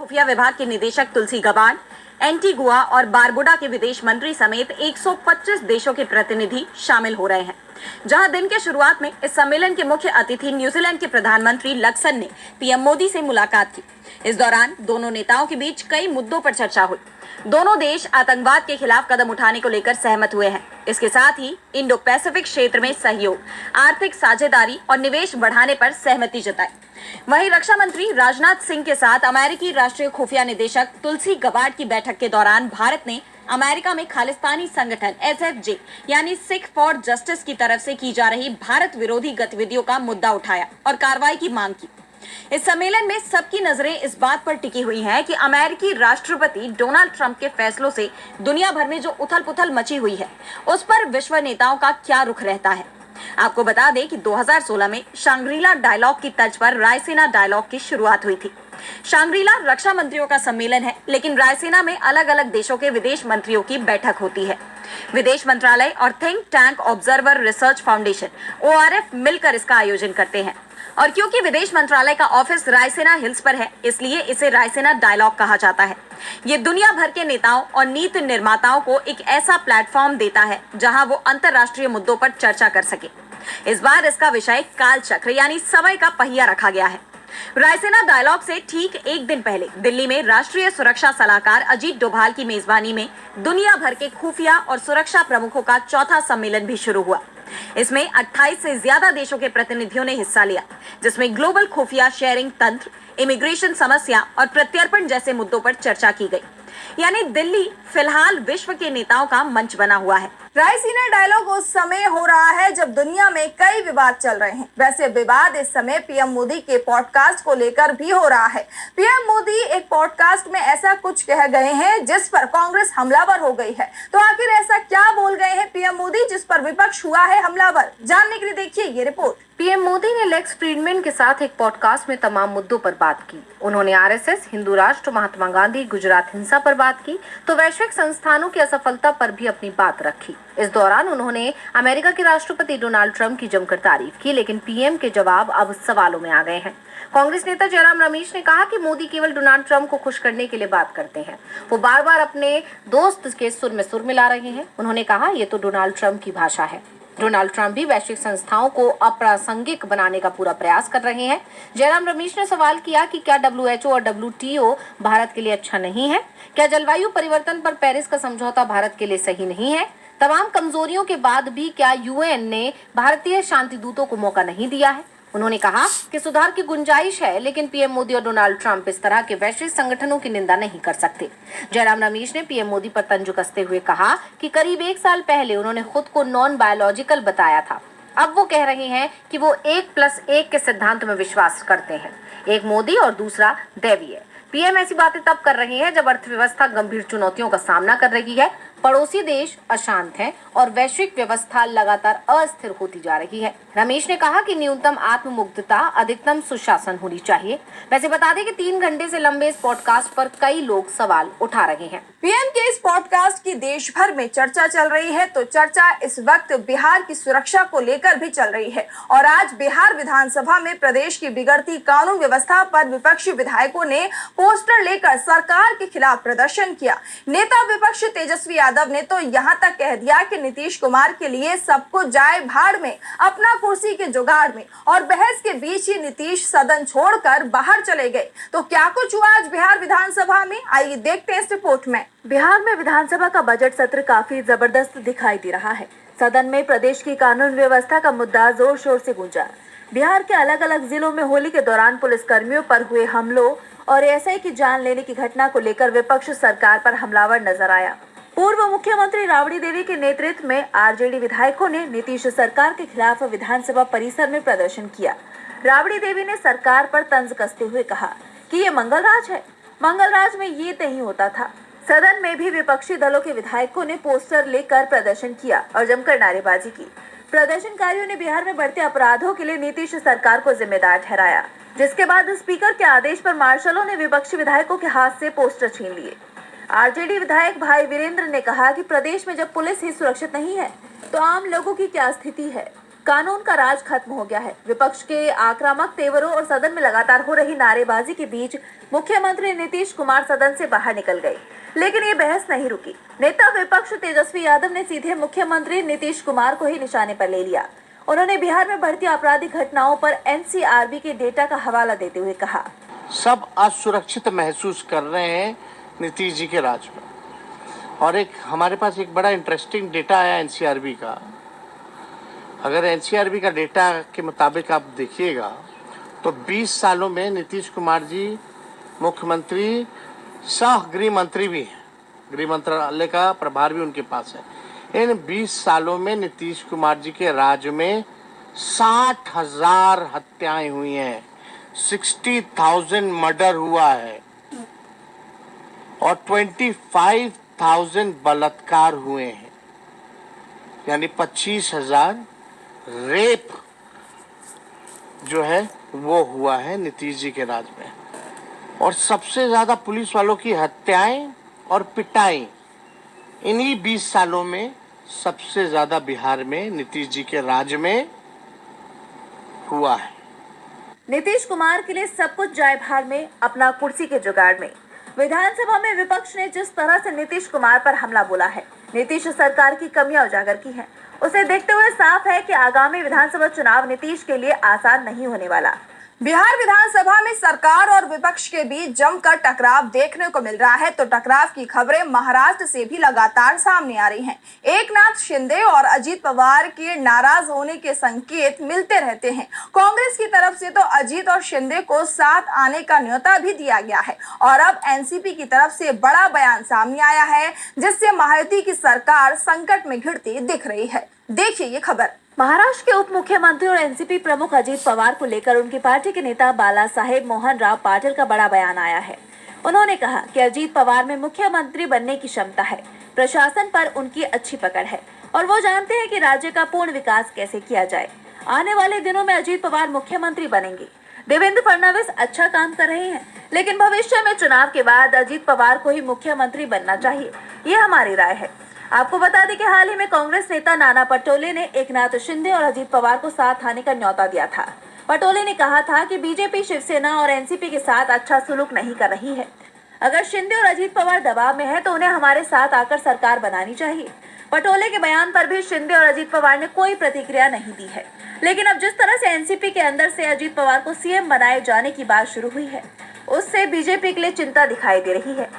खुफिया विभाग के निदेशक तुलसी गबार्ड, एंटीगुआ और बारबुडा के विदेश मंत्री समेत 125 देशों के प्रतिनिधि शामिल हो रहे हैं। जहां दिन के शुरुआत में इस सम्मेलन के मुख्य अतिथि न्यूजीलैंड के प्रधानमंत्री लक्सन ने पीएम मोदी से मुलाकात की। इस दौरान दोनों नेताओं के बीच कई मुद्दों पर चर्चा हुई। दोनों देश आतंकवाद के खिलाफ कदम उठाने को लेकर सहमत हुए हैं। इसके साथ ही इंडो पैसिफिक क्षेत्र में सहयोग, आर्थिक साझेदारी और निवेश बढ़ाने पर सहमति जताई। वहीं रक्षा मंत्री राजनाथ सिंह के साथ अमेरिकी राष्ट्रीय खुफिया निदेशक तुलसी गबार्ड की बैठक के दौरान भारत ने अमेरिका में खालिस्तानी संगठन एसएफजे यानी सिख फॉर जस्टिस की तरफ से की जा रही भारत विरोधी गतिविधियों का मुद्दा उठाया और कार्रवाई की मांग की। इस सम्मेलन में सबकी नजरें इस बात पर टिकी हुई हैं कि अमेरिकी राष्ट्रपति डोनाल्ड ट्रंप के फैसलों से दुनिया भर में जो उथल-पुथल मची हुई है, उस पर विश्व नेताओं का क्या रुख रहता है। आपको बता दें कि 2016 में शांग्रीला डायलॉग की तर्ज पर रायसीना डायलॉग की शुरुआत हुई थी। शांग्रीला रक्षा मंत्रियों का सम्मेलन है, लेकिन रायसीना में अलग-अलग देशों के विदेश मंत्रियों की बैठक होती है। विदेश मंत्रालय और think tank observer research foundation ORF मिलकर इसका आयोजन करते हैं। और क्योंकि विदेश मंत्रालय का ऑफिस रायसीना हिल्स पर है, इसलिए इसे रायसीना डायलॉग कहा जाता है। ये दुनिया भर के नेताओं और नीति निर्माताओं को एक ऐसा प्लेटफॉर्म देता है जहां वो अंतर्राष्ट्रीय मुद्दों पर चर्चा कर सके। इस बार इसका विषय काल चक्र यानी समय का पहिया रखा गया है। रायसीना डायलॉग से ठीक एक दिन पहले दिल्ली में राष्ट्रीय सुरक्षा सलाहकार अजीत डोभाल की मेजबानी में दुनिया भर के खुफिया और सुरक्षा प्रमुखों का चौथा सम्मेलन भी शुरू हुआ। इसमें 28 से ज्यादा देशों के प्रतिनिधियों ने हिस्सा लिया, जिसमें ग्लोबल खुफिया शेयरिंग तंत्र, इमिग्रेशन समस्या और प्रत्यर्पण जैसे मुद्दों पर चर्चा की गई। यानी दिल्ली फिलहाल विश्व के नेताओं का मंच बना हुआ है। रायसीना डायलॉग उस समय हो रहा है जब दुनिया में कई विवाद चल रहे हैं। वैसे विवाद इस समय पीएम मोदी के पॉडकास्ट को लेकर भी हो रहा है। पीएम मोदी एक पॉडकास्ट में ऐसा कुछ कह गए हैं जिस पर कांग्रेस हमलावर हो गई है। तो आखिर ऐसा क्या बोल गए हैं पीएम मोदी जिस पर विपक्ष हुआ है हमलावर? जानने के लिए देखिए ये रिपोर्ट। पीएम मोदी ने लेक्स फ्रीडमैन के साथ एक पॉडकास्ट में तमाम मुद्दों पर बात की। उन्होंने आरएसएस, हिंदू राष्ट्र, महात्मा गांधी, गुजरात हिंसा पर बात की तो वैश्विक संस्थानों की असफलता पर भी अपनी बात रखी। इस दौरान उन्होंने अमेरिका के राष्ट्रपति डोनाल्ड ट्रंप की जमकर तारीफ की, लेकिन पीएम के जवाब अब सवालों में आ गए हैं। कांग्रेस नेता जयराम रमेश ने कहा कि मोदी केवल डोनाल्ड ट्रंप को खुश करने के लिए बात करते हैं। वो बार बार अपने दोस्त के सुर में सुर मिला रहे हैं। उन्होंने कहा, ये तो डोनाल्ड ट्रंप की भाषा है। डोनाल्ड ट्रंप भी वैश्विक संस्थाओं को अप्रासंगिक बनाने का पूरा प्रयास कर रहे हैं। जयराम रमेश ने सवाल किया कि क्या WHO और WTO भारत के लिए अच्छा नहीं है? क्या जलवायु परिवर्तन पर पेरिस का समझौता भारत के लिए सही नहीं है? तमाम कमजोरियों के बाद भी क्या UN ने भारतीय शांति दूतों को मौका नहीं दिया है? उन्होंने कहा कि सुधार की गुंजाइश है, लेकिन पीएम मोदी और डोनाल्ड ट्रंप इस तरह के वैश्विक संगठनों की निंदा नहीं कर सकते। जयराम रमेश ने पीएम मोदी पर तंज कसते हुए कहा कि करीब 1 साल पहले उन्होंने खुद को नॉन बायोलॉजिकल बताया था। अब वो कह रहे हैं कि वो 1+1 के सिद्धांत में विश्वास करते हैं। एक मोदी और दूसरा दैवीय। पीएम ऐसी बातें तब कर रहे हैं जब अर्थव्यवस्था गंभीर चुनौतियों का सामना कर रही है, पड़ोसी देश अशांत हैं और वैश्विक व्यवस्था लगातार अस्थिर होती जा रही है। रमेश ने कहा कि न्यूनतम आत्ममुग्धता, अधिकतम सुशासन होनी चाहिए। वैसे बता दें कि 3 घंटे से लंबे इस पॉडकास्ट पर कई लोग सवाल उठा रहे हैं। पीएम के इस पॉडकास्ट की देश भर में चर्चा चल रही है, तो चर्चा इस वक्त बिहार की सुरक्षा को लेकर भी चल रही है। और आज बिहार विधानसभा में प्रदेश की बिगड़ती कानून व्यवस्था पर विपक्षी विधायकों ने पोस्टर लेकर सरकार के खिलाफ प्रदर्शन किया। नेता विपक्ष तेजस्वी यादव ने तो यहाँ तक कह दिया कि नीतीश कुमार के लिए सबको जाए भाड़ में, अपना कुर्सी के जुगाड़ में। और बहस के बीच ही नीतीश सदन छोड़कर बाहर चले गए। तो क्या कुछ हुआ आज बिहार विधानसभा में, आइए देखते हैं इस रिपोर्ट में। बिहार में विधानसभा का बजट सत्र काफी जबरदस्त दिखाई दे रहा है। सदन में प्रदेश की कानून व्यवस्था का मुद्दा जोर शोर से गूंजा। बिहार के अलग अलग जिलों में होली के दौरान पुलिसकर्मियों पर हुए हमलों और एसआई की जान लेने की घटना को लेकर विपक्ष सरकार पर हमलावर नजर आया। पूर्व मुख्यमंत्री राबड़ी देवी के नेतृत्व में आरजेडी विधायकों ने नीतीश सरकार के खिलाफ विधानसभा परिसर में प्रदर्शन किया। राबड़ी देवी ने सरकार पर तंज कसते हुए कहा कि ये मंगलराज है, मंगलराज में ये नहीं होता था। सदन में भी विपक्षी दलों के विधायकों ने पोस्टर लेकर प्रदर्शन किया और जमकर नारेबाजी की। प्रदर्शनकारियों ने बिहार में बढ़ते अपराधों के लिए नीतीश सरकार को जिम्मेदार ठहराया, जिसके बाद स्पीकर के आदेश पर मार्शलों ने विपक्षी विधायकों के हाथ से पोस्टर छीन लिए। आरजेडी विधायक भाई वीरेंद्र ने कहा कि प्रदेश में जब पुलिस ही सुरक्षित नहीं है तो आम लोगों की क्या स्थिति है। कानून का राज खत्म हो गया है। विपक्ष के आक्रामक तेवरों और सदन में लगातार हो रही नारेबाजी के बीच मुख्यमंत्री नीतीश कुमार सदन से बाहर निकल गए, लेकिन ये बहस नहीं रुकी। नेता विपक्ष तेजस्वी यादव ने सीधे मुख्यमंत्री नीतीश कुमार को ही निशाने पर ले लिया। उन्होंने बिहार में बढ़ती आपराधिक घटनाओं पर एनसीआरबी के डेटा का हवाला देते हुए कहा, सब असुरक्षित महसूस कर रहे हैं नीतीश जी के राज में। और एक हमारे पास एक बड़ा इंटरेस्टिंग डेटा आया एनसीआरबी का। अगर एनसीआरबी का डेटा के मुताबिक आप देखिएगा तो 20 सालों में नीतीश कुमार जी मुख्यमंत्री सह गृह मंत्री भी हैं, गृह मंत्रालय का प्रभार भी उनके पास है। इन 20 सालों में नीतीश कुमार जी के राज में 60,000 हत्याएं हुई हैं, 60,000 मर्डर हुआ है और 25,000 बलात्कार हुए हैं, यानी 25,000 रेप जो है वो हुआ है नीतीश जी के राज में। और सबसे ज्यादा पुलिस वालों की हत्याएं और पिटाई इन्हीं 20 सालों में सबसे ज्यादा बिहार में नीतीश जी के राज में हुआ है। नीतीश कुमार के लिए सब कुछ जाए भाड़ में, अपना कुर्सी के जुगाड़ में। विधानसभा में विपक्ष ने जिस तरह से नीतीश कुमार पर हमला बोला है, नीतीश सरकार की कमियां उजागर की हैं, उसे देखते हुए साफ है कि आगामी विधानसभा चुनाव नीतीश के लिए आसान नहीं होने वाला। बिहार विधानसभा में सरकार और विपक्ष के बीच जमकर टकराव देखने को मिल रहा है, तो टकराव की खबरें महाराष्ट्र से भी लगातार सामने आ रही हैं। एकनाथ शिंदे और अजीत पवार के नाराज होने के संकेत मिलते रहते हैं। कांग्रेस की तरफ से तो अजीत और शिंदे को साथ आने का न्योता भी दिया गया है और अब एनसीपी की तरफ से बड़ा बयान सामने आया है, जिससे महायुति की सरकार संकट में घिरती दिख रही है। देखिए ये खबर। महाराष्ट्र के उप मुख्यमंत्री और एनसीपी प्रमुख अजीत पवार को लेकर उनकी पार्टी के नेता बाला साहेब मोहन राव पाटिल का बड़ा बयान आया है। उन्होंने कहा कि अजीत पवार में मुख्यमंत्री बनने की क्षमता है, प्रशासन पर उनकी अच्छी पकड़ है और वो जानते हैं कि राज्य का पूर्ण विकास कैसे किया जाए। आने वाले दिनों में अजीत पवार मुख्यमंत्री बनेंगे। देवेंद्र फडणवीस अच्छा काम कर रहे हैं, लेकिन भविष्य में चुनाव के बाद अजीत पवार को ही मुख्यमंत्री बनना चाहिए, ये हमारी राय है। आपको बता दें कि हाल ही में कांग्रेस नेता नाना पटोले ने एकनाथ शिंदे और अजीत पवार को साथ आने का न्योता दिया था। पटोले ने कहा था कि बीजेपी शिवसेना और एनसीपी के साथ अच्छा सलूक नहीं कर रही है। अगर शिंदे और अजीत पवार दबाव में है तो उन्हें हमारे साथ आकर सरकार बनानी चाहिए। पटोले के बयान पर भी शिंदे और अजीत पवार ने कोई प्रतिक्रिया नहीं दी है, लेकिन अब जिस तरह से एनसीपी के अंदर से अजीत पवार को सीएम बनाए जाने की बात शुरू हुई है, उससे बीजेपी के लिए चिंता दिखाई दे रही है,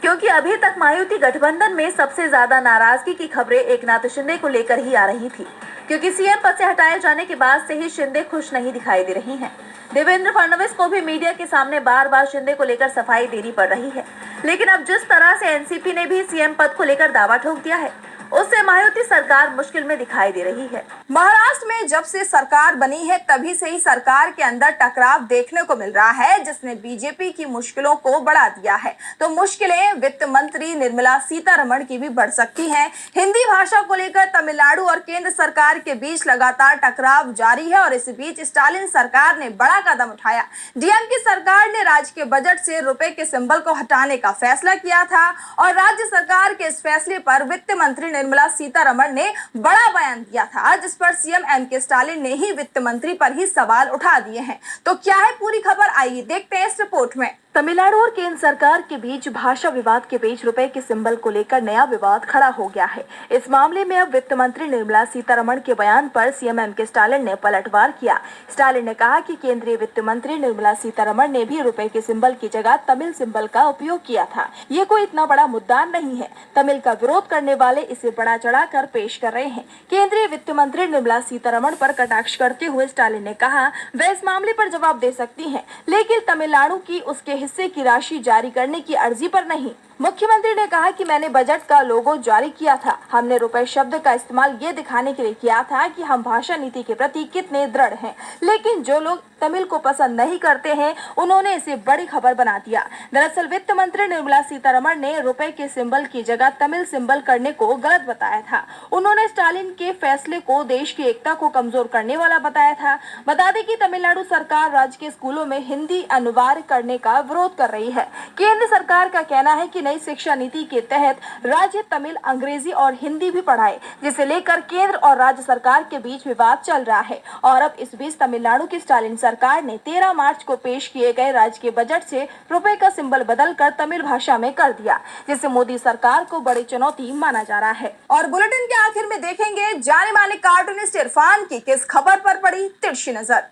क्योंकि अभी तक महायुति गठबंधन में सबसे ज्यादा नाराजगी की खबरें एकनाथ शिंदे को लेकर ही आ रही थी, क्योंकि सीएम पद से हटाए जाने के बाद से ही शिंदे खुश नहीं दिखाई दे रही हैं। देवेंद्र फडणवीस को भी मीडिया के सामने बार बार शिंदे को लेकर सफाई देनी पड़ रही है, लेकिन अब जिस तरह से एनसीपी ने भी सीएम पद को लेकर दावा ठोक दिया है, उससे महायुति सरकार मुश्किल में दिखाई दे रही है। महाराष्ट्र में जब से सरकार बनी है तभी से ही सरकार के अंदर टकराव देखने को मिल रहा है, जिसने बीजेपी की मुश्किलों को बढ़ा दिया है। तो मुश्किलें वित्त मंत्री निर्मला सीतारमण की भी बढ़ सकती हैं। हिंदी भाषा को लेकर तमिलनाडु और केंद्र सरकार के बीच लगातार टकराव जारी है और इस बीच स्टालिन सरकार ने बड़ा कदम उठाया। डीएमके सरकार ने राज्य के बजट से रुपए के सिंबल को हटाने का फैसला किया था और राज्य सरकार के इस फैसले पर वित्त मंत्री निर्मला सीतारमण ने बड़ा बयान दिया था, जिस पर सीएम एमके स्टालिन ने ही वित्त मंत्री पर ही सवाल उठा दिए हैं। तो क्या है पूरी खबर, आइए देखते हैं इस रिपोर्ट में। तमिलनाडु और केंद्र सरकार के बीच भाषा विवाद के बीच रुपए के सिंबल को लेकर नया विवाद खड़ा हो गया है। इस मामले में अब वित्त मंत्री निर्मला सीतारमण के बयान पर सीएम एमके स्टालिन ने पलटवार किया। स्टालिन ने कहा कि केंद्रीय वित्त मंत्री निर्मला सीतारमण ने भी रुपए के सिंबल की जगह तमिल सिंबल का उपयोग किया था। ये कोई इतना बड़ा मुद्दा नहीं है। तमिल का विरोध करने वाले इसे बड़ा चढ़ाकर पेश कर रहे हैं। केंद्रीय वित्त मंत्री निर्मला सीतारमण पर कटाक्ष करते हुए स्टालिन ने कहा, वे इस मामले पर जवाब दे सकती हैं, लेकिन तमिलनाडु की उसके हिस्से की राशि जारी करने की अर्जी पर नहीं। मुख्यमंत्री ने कहा कि मैंने बजट का लोगो जारी किया था। हमने रुपए शब्द का इस्तेमाल ये दिखाने के लिए किया था कि हम भाषा नीति के प्रति कितने दृढ़ हैं। लेकिन जो लोग तमिल को पसंद नहीं करते हैं, उन्होंने इसे बड़ी खबर बना दिया। दरअसल वित्त मंत्री निर्मला सीतारमण ने रुपए के सिंबल की जगह तमिल सिंबल करने को गलत बताया था। उन्होंने स्टालिन के फैसले को देश की एकता को कमजोर करने वाला बताया था। बता दें कि तमिलनाडु सरकार राज्य के स्कूलों में हिंदी अनिवार्य करने का विरोध कर रही है। केंद्र सरकार का कहना है कि नई शिक्षा नीति के तहत राज्य तमिल, अंग्रेजी और हिंदी भी पढ़ाए, जिसे लेकर केंद्र और राज्य सरकार के बीच विवाद चल रहा है। और अब इस बीच तमिलनाडु की स्टालिन सरकार ने 13 मार्च को पेश किए गए राज्य के बजट से रुपए का सिंबल बदलकर तमिल भाषा में कर दिया, जिसे मोदी सरकार को बड़ी चुनौती माना जा रहा है। और बुलेटिन के आखिर में देखेंगे जाने माने कार्टूनिस्ट इरफान की किस खबर पर पड़ी तिरछी नजर।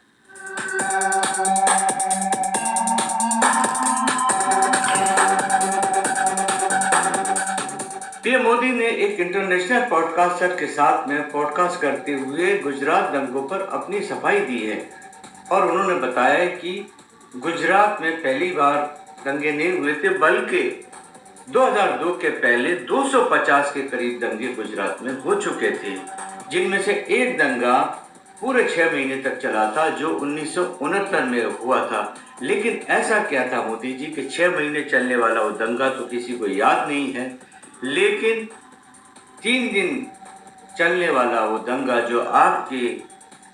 पीएम मोदी ने एक इंटरनेशनल पॉडकास्टर के साथ में पॉडकास्ट करते हुए गुजरात दंगों पर अपनी सफाई दी है और उन्होंने बताया कि गुजरात में पहली बार दंगे नहीं हुए थे, बल्कि 2002 के पहले 250 के करीब दंगे गुजरात में हो चुके थे, जिनमें से एक दंगा पूरे 6 महीने तक चला था जो 1969 में हुआ था। लेकिन ऐसा क्या था मोदी जी कि 6 महीने चलने वाला वो दंगा तो किसी को याद नहीं है, लेकिन 3 दिन चलने वाला वो दंगा जो आपके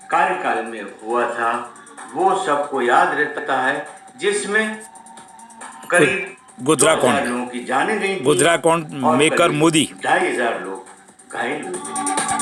कार्यकाल में हुआ था वो सबको याद रहता है, जिसमें करीब गुजराकोंड लोगों की जाने गई, गुजराकोंड मेकर मोदी 2,500 लोग घायल हुए थे।